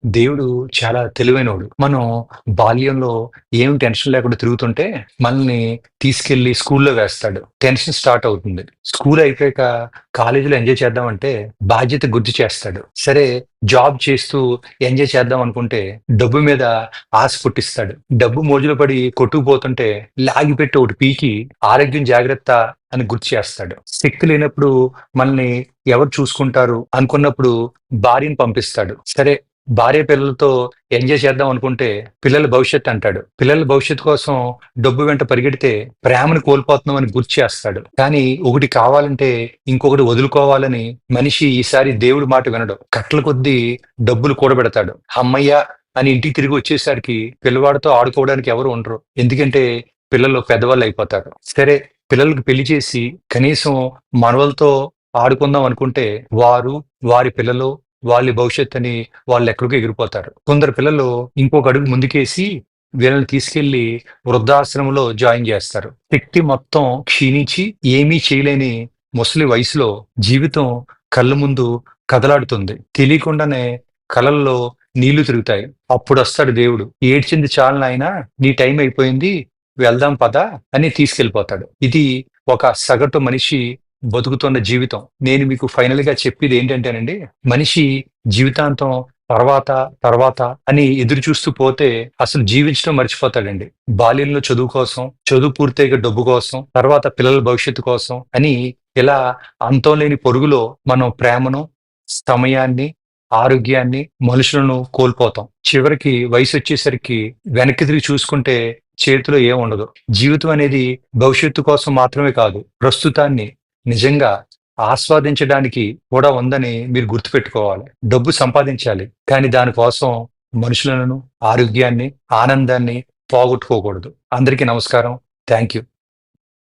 దేవుడు చాలా తెలివైనోడు. మనం బాల్యంలో ఏం టెన్షన్ లేకుండా తిరుగుతుంటే, మనల్ని తీసుకెళ్ళి స్కూల్‌లో వేస్తాడు. టెన్షన్ స్టార్ట్ అవుతుంది. స్కూల్ అయిపోయాక కాలేజీలో ఎంజాయ్ చేద్దామంటే, బాధ్యత గుర్తు చేస్తాడు. సరే జాబ్ చేస్తూ ఎంజాయ్ చేద్దాం అనుకుంటే, డబ్బు మీద ఆశ పుట్టిస్తాడు. డబ్బు మోజులో పడి కొట్టుకుపోతుంటే, లాగిపెట్టి ఒకటి పీకి ఆరోగ్యం జాగ్రత్త అని గుర్తు చేస్తాడు. శక్తి లేనప్పుడు మనల్ని ఎవరు చూసుకుంటారు అనుకున్నప్పుడు భార్యని పంపిస్తాడు. సరే భార్య పిల్లలతో ఎంజాయ్ చేద్దాం అనుకుంటే పిల్లల భవిష్యత్తు అంటాడు. పిల్లల భవిష్యత్తు కోసం డబ్బు వెంట పరిగెడితే ప్రేమను కోల్పోతున్నాం అని గుర్తు చేస్తాడు. కానీ ఒకటి కావాలంటే ఇంకొకటి వదులుకోవాలని మనిషి ఈసారి దేవుడి మాట వినడు. కట్టల కొద్దీ డబ్బులు కూడబెడతాడు. హమ్మయ్య అని ఇంటికి తిరిగి వచ్చేసరికి పిల్లవాడితో ఆడుకోవడానికి ఎవరు ఉండరు. ఎందుకంటే పిల్లలు పెద్దవాళ్ళు అయిపోతారు. సరే పిల్లలకు పెళ్లి చేసి కనీసం మనవలతో ఆడుకుందాం అనుకుంటే వారు, వారి పిల్లలు, వాళ్ళ భవిష్యత్తని వాళ్ళెక్కడికో ఎగిరిపోతారు. కొందరు పిల్లలు ఇంకొక అడుగు ముందుకేసి వీళ్ళని తీసుకెళ్లి వృద్ధాశ్రమంలో జాయిన్ చేస్తారు. శక్తి మొత్తం క్షీణించి ఏమీ చేయలేని ముసలి వయసులో జీవితం కళ్ళ ముందు కదలాడుతుంది. తెలియకుండానే కళ్ళల్లో నీళ్లు తిరుగుతాయి. అప్పుడొస్తాడు దేవుడు. "ఏడ్చింది చాలు నాయనా, నీ టైం అయిపోయింది. వెళ్దాం పద" అని తీసుకెళ్ళిపోతాడు. ఇది ఒక సగటు మనిషి బతుకుతున్న జీవితం. నేను మీకు ఫైనల్‌గా చెప్పేది ఏంటంటేనండి, మనిషి జీవితాంతం తర్వాత, తర్వాత అని ఎదురు చూస్తూ పోతే అసలు జీవించడం మర్చిపోతాడండి. బాల్యంలో చదువు కోసం, చదువు పూర్తయ్యాక డబ్బు కోసం, తర్వాత పిల్లల భవిష్యత్తు కోసం అని ఇలా అంతం లేని పొరుగులో మనం ప్రేమను, సమయాన్ని, ఆరోగ్యాన్ని, మనుషులను కోల్పోతాం. చివరికి వయసొచ్చేసరికి వెనక్కి తిరిగి చూసుకుంటే చేతిలో ఏముండదు. జీవితం అనేది భవిష్యత్తు కోసం మాత్రమే కాదు, ప్రస్తుతాన్ని నిజంగా ఆస్వాదించడానికి కూడా ఉందని మీరు గుర్తుపెట్టుకోవాలి. డబ్బు సంపాదించాలి. కానీ దానికోసం మనుషులను, ఆరోగ్యాన్ని, ఆనందాన్ని పోగొట్టుకోకూడదు. అందరికీ నమస్కారం. Thank you.